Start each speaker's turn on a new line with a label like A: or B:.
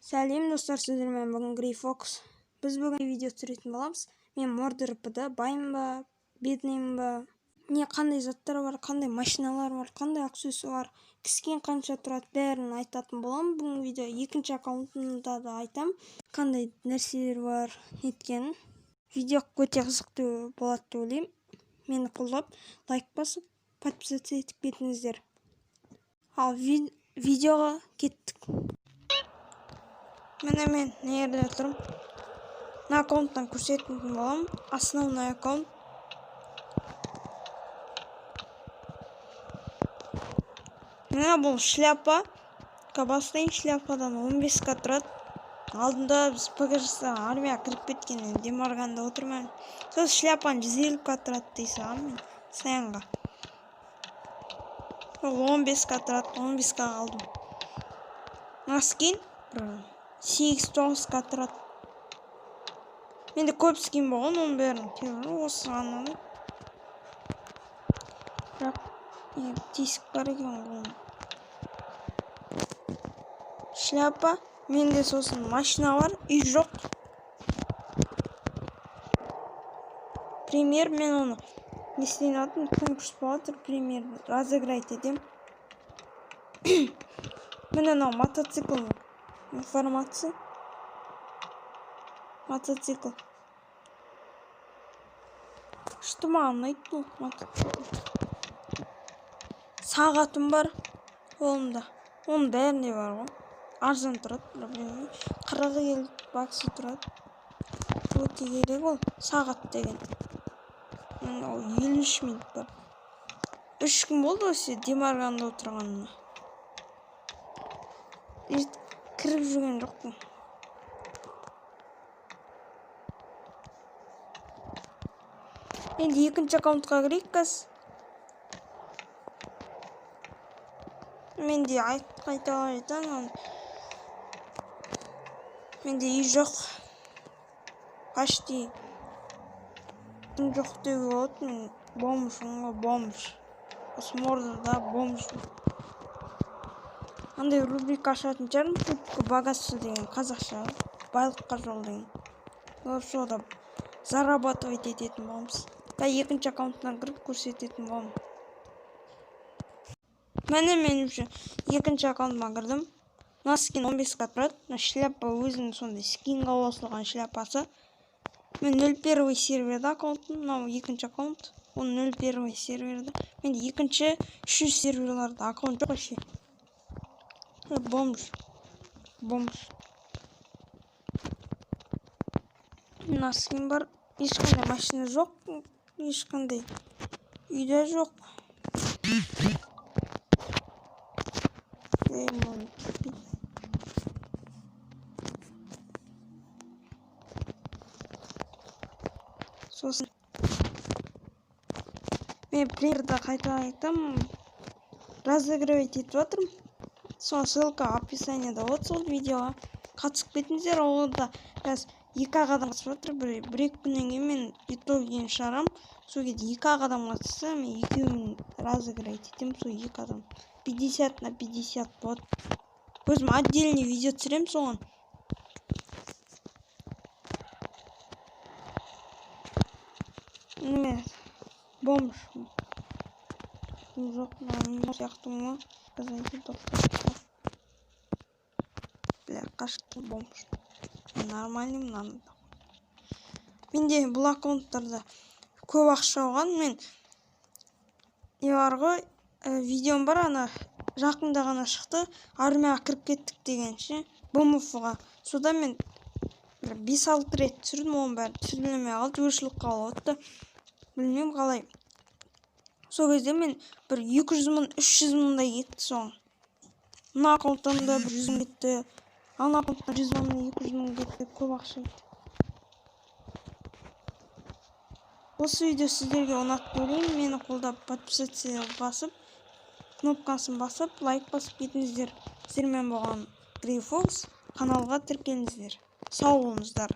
A: Сәлем достар, сіздермен бүгін Greyfox. Біз бүгін видео түсіретін боламыз. Мен Murder RP-да баймын ба, бедныймын ба, не қандай заттар бар, қандай машиналар бар, қандай ақсөсі бар, кіскен қанша тұрады, бәрін айтатын боламын. Бүгін видео екінші аккаунтымда да айтам, қандай нәрселер бар, неткенін. Видео өте қызықты болады деп ойлаймын. Мені қолдап, лайк басып, подписаться етіп кетіңіздер. Ал видеоға кеттік. Мен не жерде тұрмын. Мына аккаунттан көрсететін боламын. Основной аккаунт. Мына бұл шляпа. Бастайын, шляпадан 15-қа тұрады. Алдында біз ПГЖ-ға армияға кіріп кеткеннен демарганда отырмын. Сол шляпаны 150-қа тұрады дейсі мен саянға. 15-қа тұрады, 15-қа қалдым. Наскин 8-9-қа тұрады. Менде көп скин болған, оның бәрін террор осы ғаннан. Бірақ тесік бар екен қолым. Шляпа. Менде сосын машина бар, үй жоқ. Пример, мен оны нестен атын конкурс болады, пример разыграть етем. Мен анау мотоцикл информация. Мотоцикл. Что маған ұнайды бұл мотоцикл? Сағатым бар қолымда. Оның бәрінде бар ғой. Арзан тұрады, 40 баксы тұрады. Өте керек ол, сағат деген. Мен ол 53 минут бар. 3 күн болды осы демарганда отырғанына. Кіріп жүрген жоқпын. Енді екінші аккаунтқа кірейік қыз. Менде қайталайтын. Менде үй жоқ. Почти. Жоқ деуге болады. Мен бомжмын ғой, бомж. Осы Мордорда бомжмын. Андай рубрика ашатын шығармын. Путка богатство деген қазақша. Байлыққа жол деген. Сода зарабатывать ететін боламыз. Екінші аккаунттан кіріп көрсететін боламын. Мен үшін екінші аккаунтыма кірдім. Мына скин 15-қа тұрады. Шляпа өзінің сондай скинға қосылған шляпасы. Мен 01 серверда аккаунтым. Мынау екінші аккаунт. Ол 01 серверда. Менде екінші, 3 серверларда аккаунт жоқ вообще. Бомж. Мына скин бар. Ешқандай машина жоқ. Ешқандай үйде жоқ. Сосын мен примерді қайта айтам. Разыгрывать етіп жатырмын. Соны ссылка описаниеда болады, сол видеоға қатысып кетіңіздер. Оларда қазір 2 адам қатысып жатыр. Бір-екі күннен кейін мен итогын шығарам. Сол кезде 2 адам қатысса, мен 2-ін разыграть етем. Сол 2 адам 50 на 50 болады. Өзім отдельный видео түсірем соған. Неме бомж. Жоқ, мына сияқты ма? Казайте тоқтап. Бля, қашты бомж. Нормальный мынаны. Менде бұл аккаунттарда көп ақша алған. Мен не бар ғой, видеом бар, ана жақында ғана шықты. Армияға кіріп кеттік дегенше, БМФ-ға. Сода мен 5-6 рет түсірдім, оның бәрі түсірілмей қалды, өшіліп қалды. Білмеймін қалай. Сол кезде мен бір 200 мың, 300 мыңдай кетті соң. Мына аккаунттан да 100 мың кетті. Ана аккаунттан 100 мың, 200 мың кетті. Көп ақша кетті. Осы видео сіздерге ұнатты деп ойлаймын. Мені қолдап подписаться басып, кнопкасын басып, лайк басып кетіңіздер. Сіздермен болған Greyfox, каналға тіркеліңіздер. Сау болыңыздар.